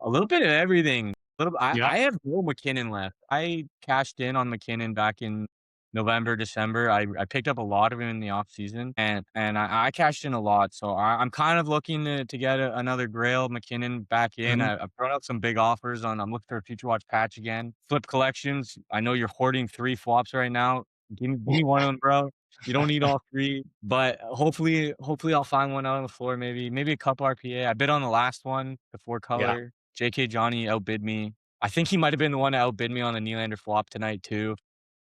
A: a little bit of everything. Little
C: Yeah.
A: I have no McKinnon left. I cashed in on McKinnon back in November, December. I picked up a lot of him in the off season, and I cashed in a lot. So I'm kind of looking to get another Grail McKinnon back in.
C: Mhm.
A: I've thrown out some big offers on. I'm looking for a future watch patch again. Flip collections. I know you're hoarding 3 flops right now. Give me one of them, bro. You don't need all three, but hopefully I'll find one out on the floor. Maybe a couple RPA. I bid on the last one, the four
C: Yeah.
A: color. JK Johnny outbid me. I think he might have been the one that outbid me on the Nylander flop tonight too.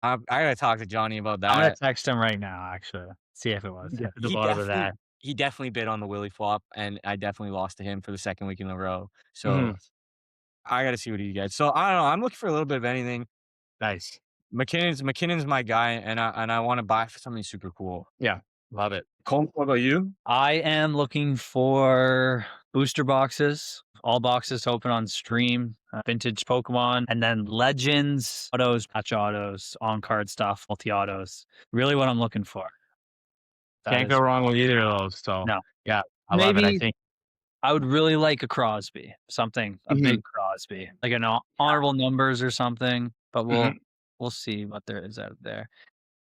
A: I gotta talk to Johnny about
B: I'm gonna
A: that.
B: text him right now, actually. See if it was.
C: Get to the
A: He
C: bottom of
A: definitely
C: that.
A: he definitely bid on the Willie flop, and I definitely lost to him for the second week in a row. So
C: Mhm.
A: I gotta see what he gets. So I don't know. I'm looking for a little bit of anything.
C: Nice.
A: McKinnon's my guy, and I want to buy for something super cool.
C: Yeah. Love it.
A: Cole, what about you?
B: I am looking for booster boxes, all boxes to open on stream, vintage Pokemon, and then legends, autos, patch autos, on card stuff, multi autos. Really, what I'm looking for. That
C: Can't go
B: is
C: wrong with either of those, so,
B: no.
C: yeah, I love it, I
B: Maybe
C: think.
B: I would really like a Crosby, something, a
C: Mhm.
B: big Crosby, like an honorable numbers or something. But
C: Mhm.
B: we'll see what there is out there.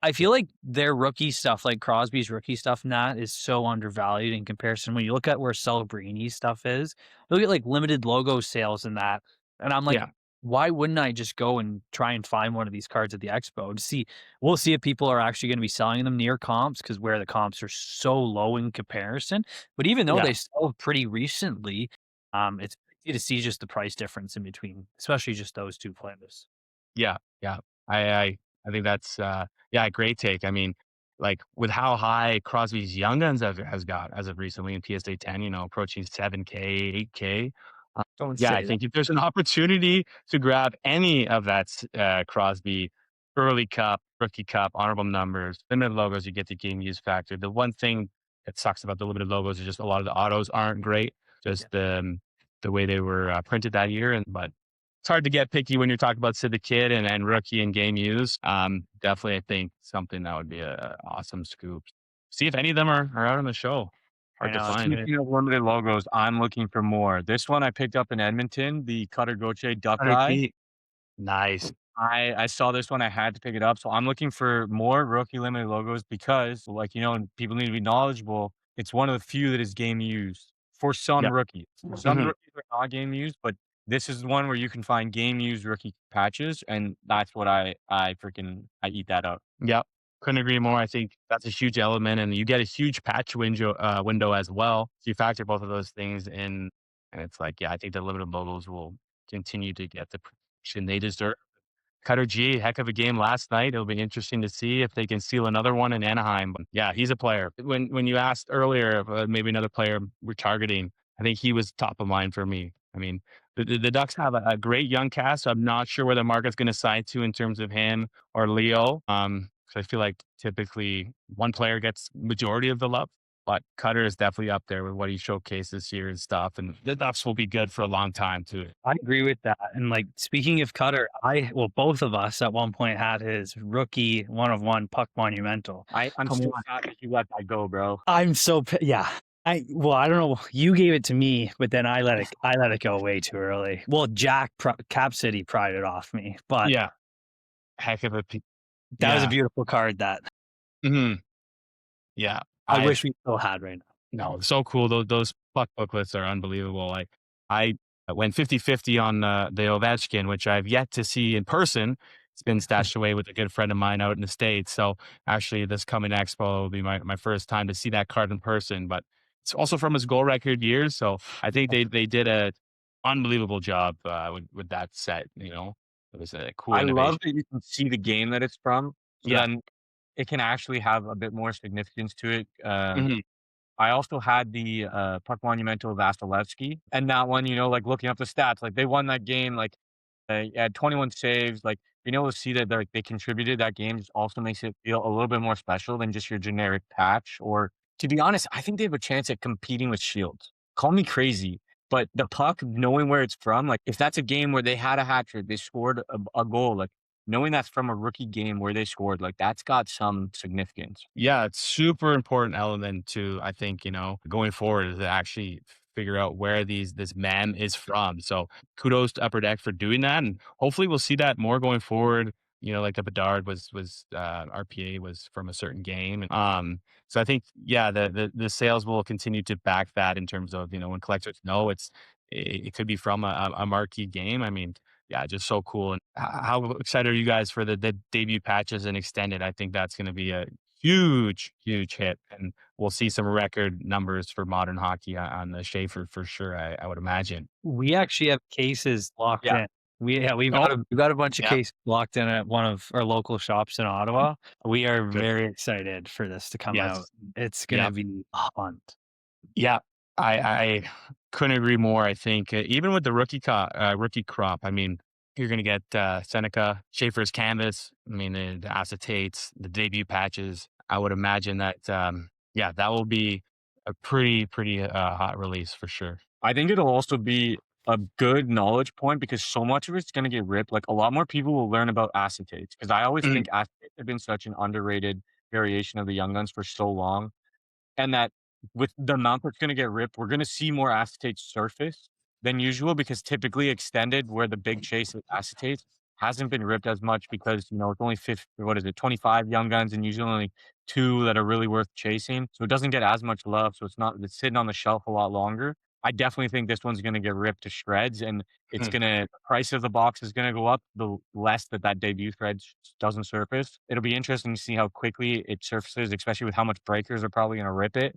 B: I feel like their rookie stuff, like Crosby's rookie stuff, not is so undervalued in comparison. When you look at where Celebrini's stuff is, you look at like limited logo sales and that, and I'm like,
C: Yeah.
B: why wouldn't I just go and try and find one of these cards at the expo to see? We'll see if people are actually going to be selling them near comps because where the comps are so low in comparison. But even though
C: Yeah.
B: they sold pretty recently, it's easy to see just the price difference in between, especially just those two players.
C: Yeah, yeah. I I I think that's, yeah, a great take. I mean, like, with how high Crosby's Young Guns has got as of recently in PSA 10, approaching 7K, 8K.
B: Don't
C: Yeah, I
B: say that.
C: think if there's an opportunity to grab any of that Crosby early cup, rookie cup, honorable numbers, limited logos, you get the game use factor. The one thing that sucks about the limited logos is just a lot of the autos aren't great, just the way they were printed that year. But it's hard to get picky when you're talking about Civic Kid and rookie and game use. Definitely, I think something that would be a awesome scoop. See if any of them are out on the show.
B: I
C: Hard to
B: know it's
C: find.
B: gonna.
A: Speaking of limited logos, I'm looking for more. This one I picked up in Edmonton, the Cutter Goche Duck Eye.
C: 100 Nice.
A: I saw this one, I had to pick it up, so I'm looking for more rookie limited logos because, like, and people need to be knowledgeable. It's one of the few that is game used for some
C: Yeah.
A: rookies. Some
C: Mhm.
A: rookies are not game used, but this is one where you can find game used rookie patches, and that's what I eat that up.
C: Yep. Couldn't agree more. I think that's a huge element, and you get a huge patch window as well. So you factor both of those things in, and it's like, yeah, I think the limited logos will continue to get the protection they deserve. Cutter G, heck of a game last night. It'll be interesting to see if they can steal another one in Anaheim. But yeah, he's a player. When you asked earlier if maybe another player we're targeting, I think he was top of mind for me. I mean, the Ducks have a great young cast. So I'm not sure where the market's going to side to in terms of him or Leo. So I feel like typically one player gets majority of the love. But Cutter is definitely up there with what he showcased this year and stuff. And the Ducks will be good for a long time too.
B: I agree with that. And like speaking of Cutter, both of us at one point had his rookie 1 of 1 puck monumental.
A: I'm
B: Come
A: still
B: on.
A: sad that you let that go, bro.
B: I'm so yeah. I don't know. You gave it to me, but then I let it go way too early. Well, Cap City pried it off me, but
C: Yeah, heck of a
B: that was a
C: yeah.
B: beautiful card that
C: Mhm. Yeah,
B: I
C: I
B: wish we still had right now.
C: no, so cool. Those puck booklets are unbelievable. Like, I went 50-50 on the Ovechkin, which I've yet to see in person. It's been stashed away with a good friend of mine out in the States. So actually, this coming expo will be my first time to see that card in person. But it's also from his goal record years. So I think they did a unbelievable job with that set. It was a cool
A: I love
C: innovation.
A: that you can see the game that it's from, so
C: Yeah.
A: then it can actually have a bit more significance to it.
C: Mhm.
A: I also had the, Puck Monumental Vasilevsky, and that one, like, looking up the stats, like, they won that game, like, had 21 saves, like, being able to see that they contributed that game just also makes it feel a little bit more special than just your generic patch or To be honest, I think they have a chance at competing with Shields. Call me crazy, but the puck, knowing where it's from, like if that's a game where they had a hat trick, they scored a goal, like knowing that's from a rookie game where they scored, like that's got some significance.
C: Yeah, it's super important element to, I think, going forward is to actually figure out where this mem is from. So kudos to Upper Deck for doing that. And hopefully we'll see that more going forward. Like the Bedard was RPA was from a certain game. So I think, yeah, the sales will continue to back that in terms of, when collectors know it could be from a marquee game. I mean, yeah, just so cool. And how excited are you guys for the debut patches and extended? I think that's going to be a huge, huge hit, and we'll see some record numbers for modern hockey on the Schaefer for sure. I would imagine.
B: We actually have cases locked
A: Yeah.
B: in. We've
C: Oh,
B: got a bunch of
C: yeah,
B: cases locked in at one of our local shops in Ottawa. We are
C: good.
B: very excited for this to come out.
C: Yes,
B: It's
C: yeah,
B: gonna be fun.
C: yeah. I couldn't agree more. I think even with the rookie crop, I mean, you're going to get Seneca, Schaefer's canvas. I mean, the acetates, the debut patches. I would imagine that, yeah, that will be a pretty hot release for sure.
A: I think it'll also be a good knowledge point because so much of it's going to get ripped. Like a lot more people will learn about acetates because I always
C: Mm,
A: think acetates have been such an underrated variation of the Young Guns for so long. And that with the amount that's gonna get ripped, we're gonna see more acetate surface than usual because typically extended where the big chase of acetate hasn't been ripped as much because, it's only 50, what is it, 25 young guns and usually only 2 that are really worth chasing. So it doesn't get as much love. So it's sitting on the shelf a lot longer. I definitely think this one's gonna get ripped to shreds and
C: mm.
A: the price of the box is gonna go up the less that debut thread doesn't surface. It'll be interesting to see how quickly it surfaces, especially with how much breakers are probably gonna rip it.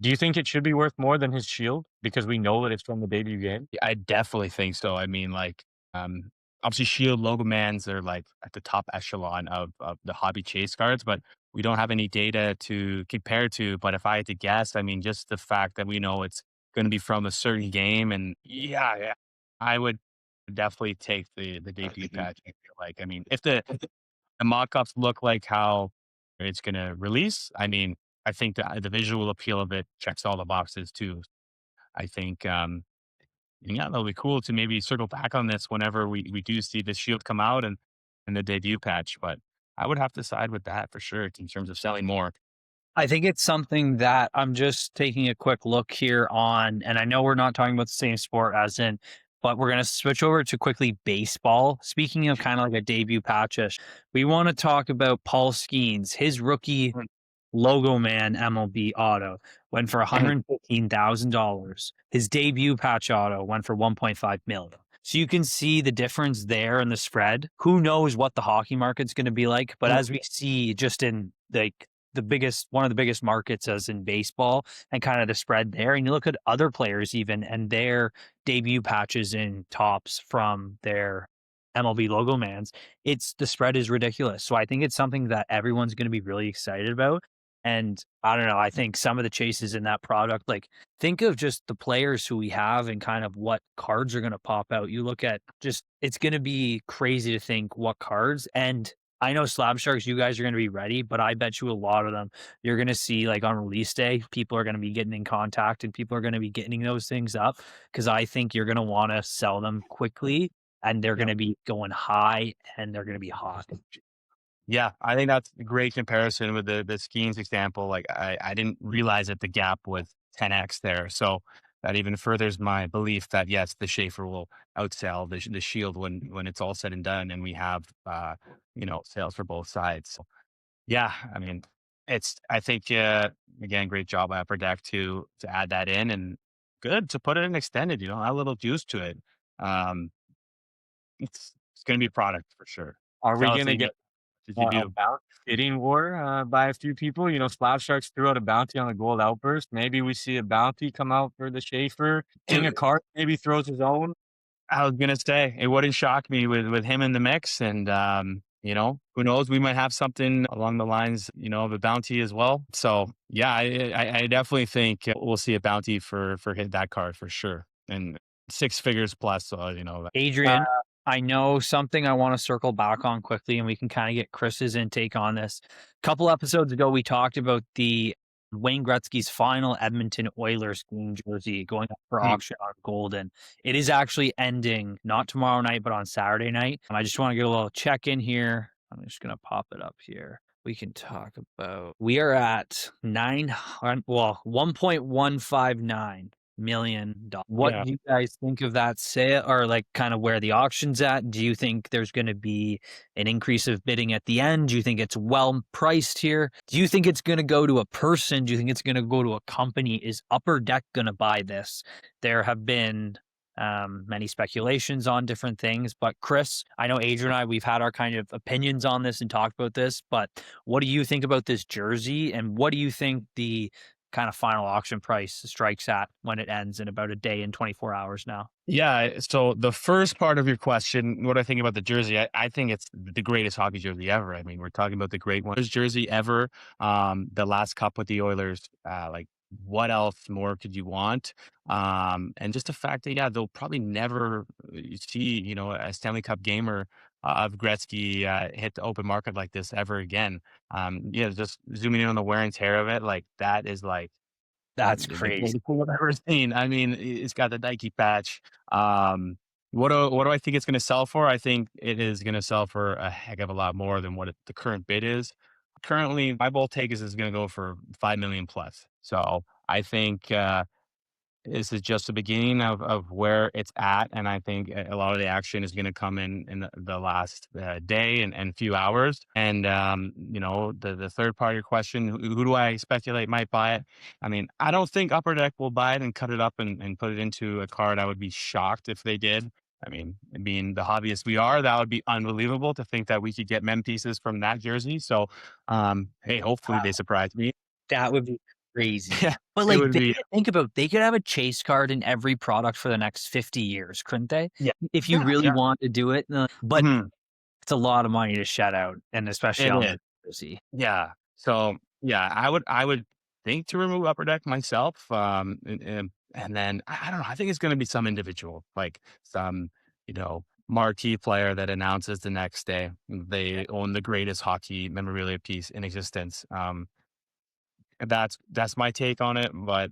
A: Do you think it should be worth more than his shield because we know that it's from the debut game?
C: Yeah, I definitely think so. I mean, like, obviously, Shield logo mans are like at the top echelon of the hobby chase cards, but we don't have any data to compare to. But if I had to guess, I mean, just the fact that we know it's going to be from a certain game, and yeah, I would definitely take the debut patch. I feel like, I mean, if the mock-ups look like how it's going to release, I mean, I think the visual appeal of it checks all the boxes too. I think, yeah, that'll be cool to maybe circle back on this whenever we do see the shield come out and the debut patch. But I would have to side with that for sure in terms of selling more.
B: I think it's something that I'm just taking a quick look here on, and I know we're not talking about the same sport as in, but we're going to switch over to quickly baseball. Speaking of kind of like a debut patchish, we want to talk about Paul Skeens, his rookie
C: Mm,
B: logo man MLB auto went for
C: mhm,
B: $115,000. His debut patch auto went for 1.5 million. So you can see the difference there in the spread. Who knows what the hockey market's going to be like, but
C: mm,
B: as we see just in like one of the biggest markets as in baseball and kind of the spread there. And you look at other players even and their debut patches in tops from their MLB logo mans, the spread is ridiculous. So I think it's something that everyone's going to be really excited about. And I don't know, I think some of the chases in that product, like think of just the players who we have and kind of what cards are going to pop out. You look at just, it's going to be crazy to think what cards. And I know Slab Sharks, you guys are going to be ready, but I bet you a lot of them you're going to see like on release day, people are going to be getting in contact and people are going to be getting those things up because I think you're going to want to sell them quickly and they're going
C: yep.
B: to be going high and they're going to be hot.
C: Yeah, I think that's a great comparison with the skiing's example. Like I didn't realize that the gap was 10x there. So that even furthers my belief that yes, the Schaefer will outsell the Shield when it's all said and done, and we have sales for both sides. So, yeah, I mean, I think again, great job by Upper Deck to add that in, and good to put it in extended. Add a little juice to it. Um, it's going to be a product for sure.
A: Are we gonna
C: Fellas,
A: get
C: did you
A: a
C: do?
A: bounty bidding war by a few people? Slab Sharks threw out a bounty on the gold outburst. Maybe we see a bounty come out for the Schaefer. King of Cards maybe throws his own.
C: I was gonna say it wouldn't shock me with him in the mix, and who knows? We might have something along the lines, of a bounty as well. So yeah, I definitely think we'll see a bounty for hit that card for sure, and six figures plus. So
B: Adrian, I know something I want to circle back on quickly, and we can kind of get Chris's intake on this. A couple episodes ago, we talked about the Wayne Gretzky's final Edmonton Oilers game jersey going up for
C: Mm.
B: auction on Golden. It is actually ending not tomorrow night, but on Saturday night. I just want to get a little check in here. I'm just going to pop it up here. We can talk about. We are at 900, well, $1.159 million. What
C: Yeah.
B: do you guys think of that sale, or like kind of where the auction's at? Do you think there's going to be an increase of bidding at the end? Do you think it's well priced here? Do you think it's going to go to a person? Do you think it's going to go to a company? Is Upper Deck going to buy this? There have been many speculations on different things, but Chris, I know Adrian and I, we've had our kind of opinions on this and talked about this, but what do you think about this jersey, and what do you think the kind of final auction price strikes at when it ends in about a day and 24 hours now?
C: Yeah. So the first part of your question, what I think about the jersey, I think it's the greatest hockey jersey ever. I mean, we're talking about the great one jersey ever. The last cup with the Oilers, like what else more could you want? And just the fact that, yeah, they'll probably never see, a Stanley Cup gamer of Gretzky hit the open market like this ever again. Yeah, just zooming in on the wear and tear of it, like that is like
B: That's
C: the
B: crazy.
C: greatest thing I've ever seen. I mean, it's got the Nike patch. What do I think it's gonna sell for? I think it is gonna sell for a heck of a lot more than what the current bid is. Currently, my bold take is gonna go for 5 million plus. So I think this is just the beginning of where it's at, and I think a lot of the action is going to come in the last day and few hours. And the third part of your question, who do I speculate might buy it? I mean, I don't think Upper Deck will buy it and cut it up and put it into a card. I would be shocked if they did. I mean, being the hobbyists we are, that would be unbelievable to think that we could get mem pieces from that jersey. So, hey, hopefully they surprise me.
B: That would be crazy.
C: Yeah,
B: But,
C: it
B: like,
C: would be.
B: they could have a chase card in every product for the next 50 years, couldn't they?
C: Yeah,
B: If you
C: yeah,
B: really
C: yeah.
B: want to do it, but
C: Mhm.
B: it's a lot of money to shed out, and especially
C: It
B: on
C: is.
B: the jersey.
C: Yeah. So yeah, I would think to remove Upper Deck myself. And then I don't know. I think it's going to be some individual, like some marquee player that announces the next day they own the greatest hockey memorabilia piece in existence. And that's my take on it. But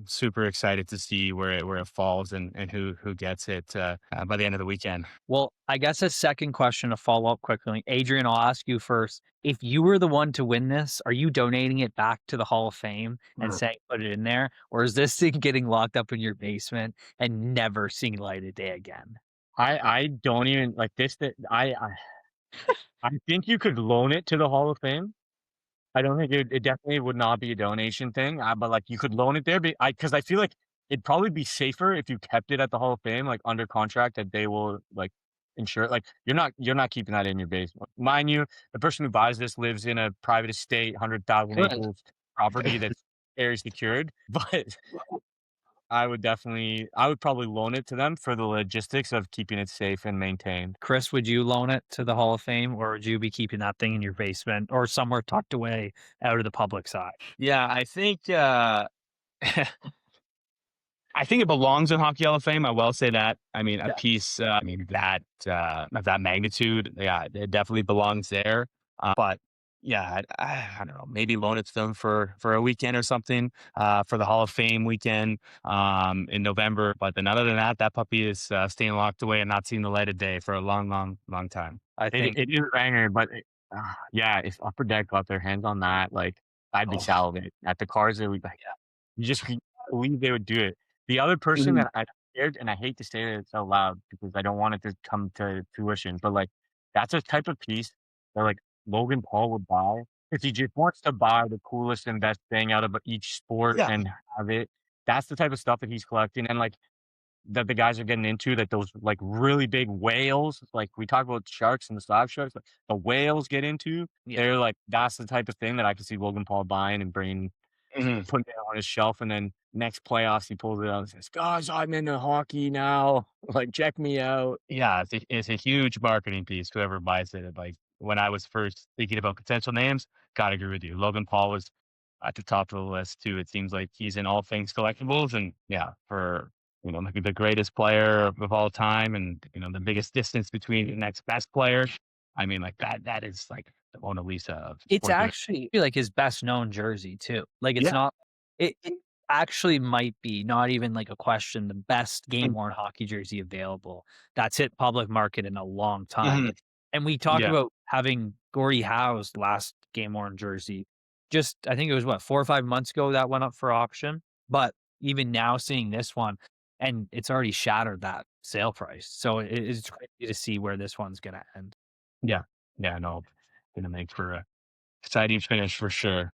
C: super excited to see where it falls and who gets it by the end of the weekend.
B: Well, I guess a second question to follow up quickly. Adrian, I'll ask you first. If you were the one to win this, are you donating it back to the Hall of Fame and saying put it in there? Or is this thing getting locked up in your basement and never seeing light of day again?
A: I don't even like this. That I think you could loan it to the Hall of Fame. I don't think it definitely would not be a donation thing, but, like, you could loan it there, because I feel like it'd probably be safer if you kept it at the Hall of Fame, like, under contract that they will, like, insure it. Like, you're not keeping that in your basement. Mind you, the person who buys this lives in a private estate, 100,000
C: Good.
A: acres property that's very secured, but I would probably loan it to them for the logistics of keeping it safe and maintained.
B: Chris, would you loan it to the Hall of Fame, or would you be keeping that thing in your basement or somewhere tucked away out of the public eye?
C: Yeah, I think I think it belongs in Hockey Hall of Fame. I will say that. I mean, a
B: Yeah.
C: piece, that of that magnitude, yeah, it definitely belongs there. But yeah, I don't know, maybe loan it to them for a weekend or something for the Hall of Fame weekend in November. But then, other than that, that puppy is staying locked away and not seeing the light of day for a long, long, long time.
B: I
A: It
B: think
A: it is a banger, but yeah, if Upper Deck got their hands on that, like, I'd be
C: Oh,
A: salivating. At the cars, they would like, you just couldn't believe they would do it. The other person
C: mhm.
A: that I scared, and I hate to say this out loud because I don't want it to come to fruition, but, like, that's a type of piece that, like, Logan Paul would buy if he just wants to buy the coolest and best thing out of each sport
C: Yeah.
A: and have it. That's the type of stuff that he's collecting, and, like, that the guys are getting into, that those, like, really big whales, like, we talk about sharks and the slab sharks, like, the whales get into,
B: yeah.
A: they're like, that's the type of thing that I could see Logan Paul buying and bringing,
C: Mhm.
A: putting it on his shelf, and then next playoffs, he pulls it out and says, "Guys, I'm into hockey now. Like, check me out."
C: Yeah, it's a huge marketing piece. Whoever buys it, like when I was first thinking about potential names, gotta agree with you. Logan Paul was at the top of the list too. It seems like he's in all things collectibles, and yeah, for like the greatest player of all time, and the biggest distance between the next best player. I mean, like that is like Mona Lisa of
B: It's
C: sports.
B: actually like his best known jersey too. Like it's
C: Yeah.
B: not it actually might be not even like a question, the best game worn hockey jersey available that's hit public market in a long time.
C: Mhm.
B: And we talked
C: Yeah.
B: about having Gordie Howe's last game worn jersey. Just I think it was what 4 or 5 months ago that went up for auction. But even now seeing this one and it's already shattered that sale price. So it's crazy to see where this one's gonna end.
C: Yeah. Yeah. No, gonna make for a exciting finish for sure.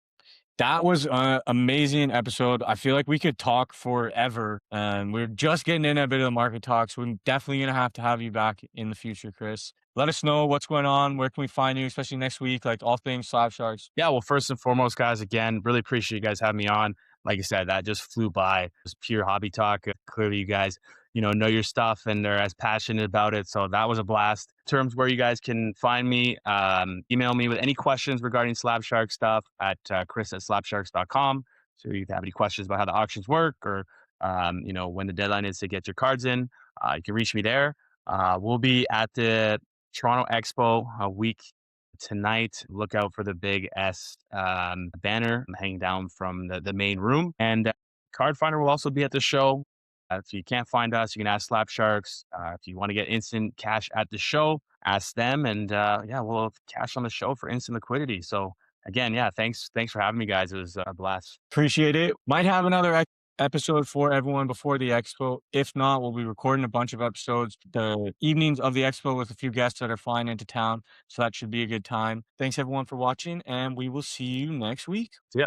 A: That was an amazing episode. I feel like we could talk forever. And we're just getting in a bit of the market talk. So we're definitely going to have you back in the future, Chris. Let us know what's going on. Where can we find you, especially next week, like all things Slab Sharks.
C: Yeah, well, first and foremost, guys, again, really appreciate you guys having me on. Like I said, that just flew by. It was pure hobby talk. Clearly, you guys, know your stuff and are as passionate about it. So that was a blast. In terms where you guys can find me, email me with any questions regarding Slab Shark stuff at chris@slabsharks.com. So if you have any questions about how the auctions work or, when the deadline is to get your cards in, you can reach me there. We'll be at the Toronto Expo a week tonight. Look out for the big S banner hanging down from the main room. And Card Finder will also be at the show. If you can't find us, you can ask Slab Sharks. If you want to get instant cash at the show, ask them. And yeah, we'll have cash on the show for instant liquidity. So again, yeah, thanks for having me, guys. It was a blast.
A: Appreciate it. Might have another episode for everyone before the expo. If not, we'll be recording a bunch of episodes the evenings of the expo with a few guests that are flying into town. So that should be a good time. Thanks everyone for watching, and we will see you next week.
C: So yeah.